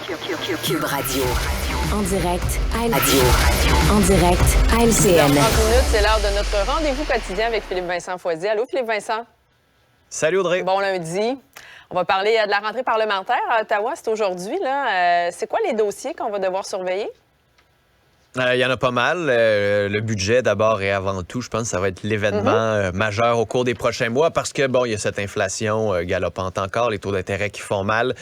Cube Radio. En direct à LCN. En direct à LCN. 30 minutes, c'est l'heure de notre rendez-vous quotidien avec Philippe-Vincent Foisy. Allô, Philippe-Vincent? Salut Audrey. Bon lundi. On va parler de la rentrée parlementaire à Ottawa. C'est aujourd'hui, là. C'est quoi les dossiers qu'on va devoir surveiller? Il y en a pas mal. Le budget, d'abord et avant tout, je pense que ça va être l'événement majeur au cours des prochains mois parce que, bon, il y a cette inflation galopante encore, les taux d'intérêt qui font mal.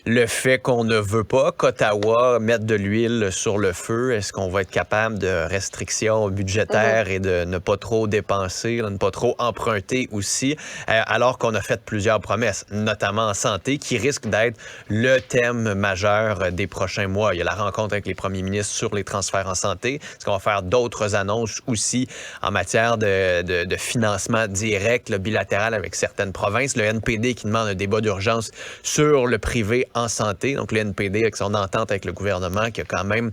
Le fait qu'on ne veut pas qu'Ottawa mette de l'huile sur le feu, est-ce qu'on va être capable de restrictions budgétaires et de ne pas trop dépenser, de ne pas trop emprunter aussi, alors qu'on a fait plusieurs promesses, notamment en santé, qui risquent d'être le thème majeur des prochains mois. Il y a la rencontre avec les premiers ministres sur les transferts en santé. Est-ce qu'on va faire d'autres annonces aussi en matière de financement direct, bilatéral avec certaines provinces? Le NPD qui demande un débat d'urgence sur le privé en santé. Donc, le NPD, avec son entente avec le gouvernement, qui a quand même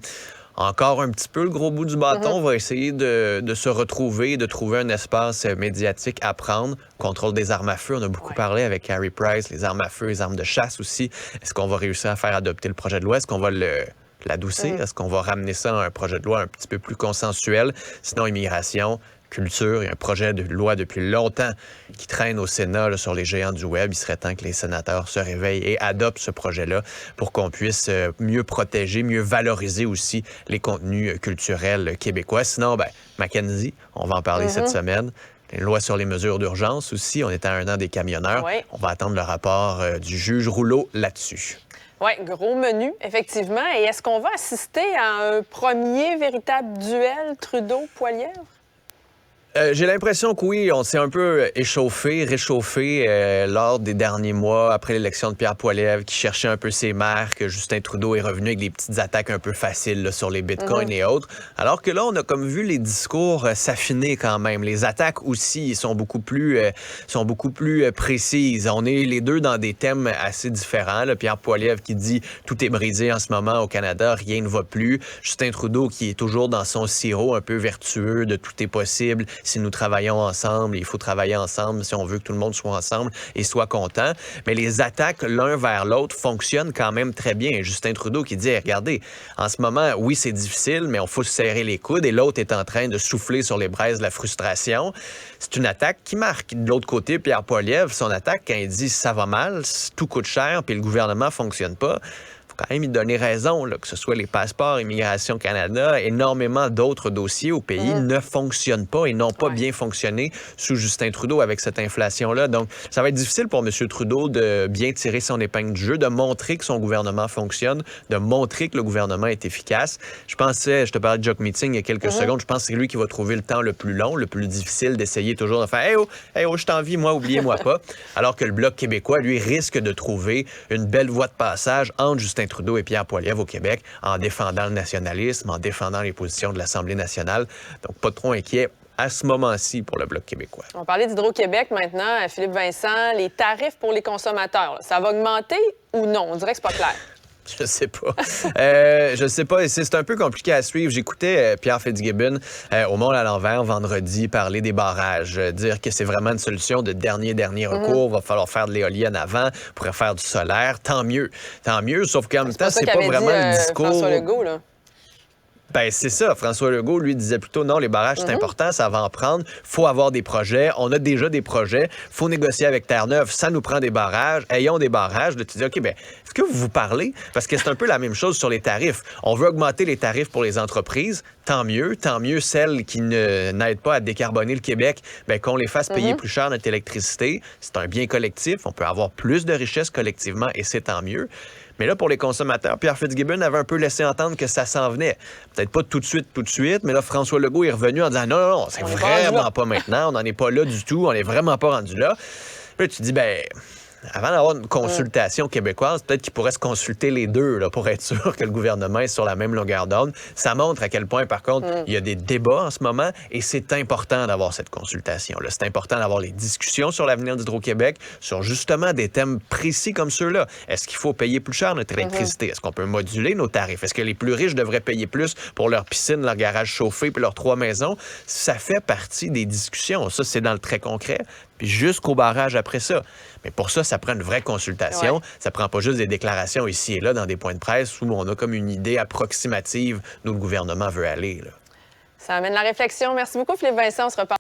encore un petit peu le gros bout du bâton, va essayer de se retrouver, de trouver un espace médiatique à prendre. Contrôle des armes à feu, on a beaucoup parlé avec Carey Price, les armes à feu, les armes de chasse aussi. Est-ce qu'on va réussir à faire adopter le projet de loi? Est-ce qu'on va l'adoucir? Est-ce qu'on va ramener ça à un projet de loi un petit peu plus consensuel? Sinon, immigration, culture, il y a un projet de loi depuis longtemps qui traîne au Sénat là, sur les géants du web. Il serait temps que les sénateurs se réveillent et adoptent ce projet-là pour qu'on puisse mieux protéger, mieux valoriser aussi les contenus culturels québécois. Sinon, Mackenzie, on va en parler cette semaine. Une loi sur les mesures d'urgence aussi. On est à 1 an des camionneurs. Oui. On va attendre le rapport du juge Rouleau là-dessus. Oui, gros menu, effectivement. Et est-ce qu'on va assister à un premier véritable duel Trudeau-Poilievre? J'ai l'impression que oui, on s'est un peu réchauffé lors des derniers mois, après l'élection de Pierre Poilievre, qui cherchait un peu ses marques. Justin Trudeau est revenu avec des petites attaques un peu faciles là, sur les bitcoins et autres. Alors que là, on a comme vu les discours s'affiner quand même. Les attaques aussi sont beaucoup plus précises. On est les deux dans des thèmes assez différents. Là. Pierre Poilievre qui dit « tout est brisé en ce moment au Canada, rien ne va plus ». Justin Trudeau qui est toujours dans son sirop un peu vertueux de « tout est possible ». Si nous travaillons ensemble, il faut travailler ensemble si on veut que tout le monde soit ensemble et soit content. Mais les attaques l'un vers l'autre fonctionnent quand même très bien. Justin Trudeau qui dit, regardez, en ce moment, oui, c'est difficile, mais on faut se serrer les coudes et l'autre est en train de souffler sur les braises de la frustration. C'est une attaque qui marque. De l'autre côté, Pierre Poilievre, son attaque, quand il dit ça va mal, tout coûte cher, puis le gouvernement fonctionne pas, quand même, il donner raison, là, que ce soit les passeports, Immigration Canada, énormément d'autres dossiers au pays ne fonctionnent pas et n'ont pas bien fonctionné sous Justin Trudeau avec cette inflation-là. Donc, ça va être difficile pour M. Trudeau de bien tirer son épingle du jeu, de montrer que son gouvernement fonctionne, de montrer que le gouvernement est efficace. Je te parlais de Jock Meeting il y a quelques secondes, je pense que c'est lui qui va trouver le temps le plus long, le plus difficile d'essayer toujours de faire « Hey oh, je t'envie, moi, oubliez-moi pas ». Alors que le Bloc québécois, lui, risque de trouver une belle voie de passage entre Justin Trudeau et Pierre Poilievre au Québec en défendant le nationalisme, en défendant les positions de l'Assemblée nationale. Donc, pas trop inquiet à ce moment-ci pour le Bloc québécois. On va parler d'Hydro-Québec maintenant. Philippe Vincent, les tarifs pour les consommateurs, ça va augmenter ou non? On dirait que c'est pas clair. Je sais pas. Je sais pas. C'est un peu compliqué à suivre. J'écoutais Pierre Fitzgibbon au Monde à l'envers vendredi parler des barrages, dire que c'est vraiment une solution de dernier recours. Va falloir faire de l'éolienne avant, pourrait faire du solaire. Tant mieux. Sauf qu'en même temps, c'est pas vraiment le discours. François Legault, là. Ben c'est ça. François Legault, lui, disait plutôt non, les barrages, c'est important, ça va en prendre. Faut avoir des projets. On a déjà des projets. Faut négocier avec Terre-Neuve. Ça nous prend des barrages. Ayons des barrages. Là, tu dis, OK, est-ce que vous vous parlez? Parce que c'est un peu la même chose sur les tarifs. On veut augmenter les tarifs pour les entreprises. Tant mieux celles qui n'aident pas à décarboner le Québec, qu'on les fasse payer plus cher notre électricité. C'est un bien collectif. On peut avoir plus de richesses collectivement et c'est tant mieux. Mais là, pour les consommateurs, Pierre Fitzgibbon avait un peu laissé entendre que ça s'en venait. Peut-être pas tout de suite, mais là, François Legault est revenu en disant non, c'est vraiment pas maintenant, on n'en est pas là du tout, on n'est vraiment pas rendu là. Puis là, tu dis, avant d'avoir une consultation québécoise, peut-être qu'il pourrait se consulter les deux là, pour être sûr que le gouvernement est sur la même longueur d'onde. Ça montre à quel point, par contre, il y a des débats en ce moment et c'est important d'avoir cette consultation-là. C'est important d'avoir les discussions sur l'avenir d'Hydro-Québec, sur justement des thèmes précis comme ceux-là. Est-ce qu'il faut payer plus cher notre électricité? Est-ce qu'on peut moduler nos tarifs? Est-ce que les plus riches devraient payer plus pour leur piscine, leur garage chauffé puis leurs 3 maisons? Ça fait partie des discussions. Ça, c'est dans le très concret. puis jusqu'au barrage après ça. Mais pour ça, ça prend une vraie consultation. Ouais. Ça prend pas juste des déclarations ici et là dans des points de presse où on a comme une idée approximative d'où le gouvernement veut aller, là. Ça amène la réflexion. Merci beaucoup, Philippe Vincent. On se reparle.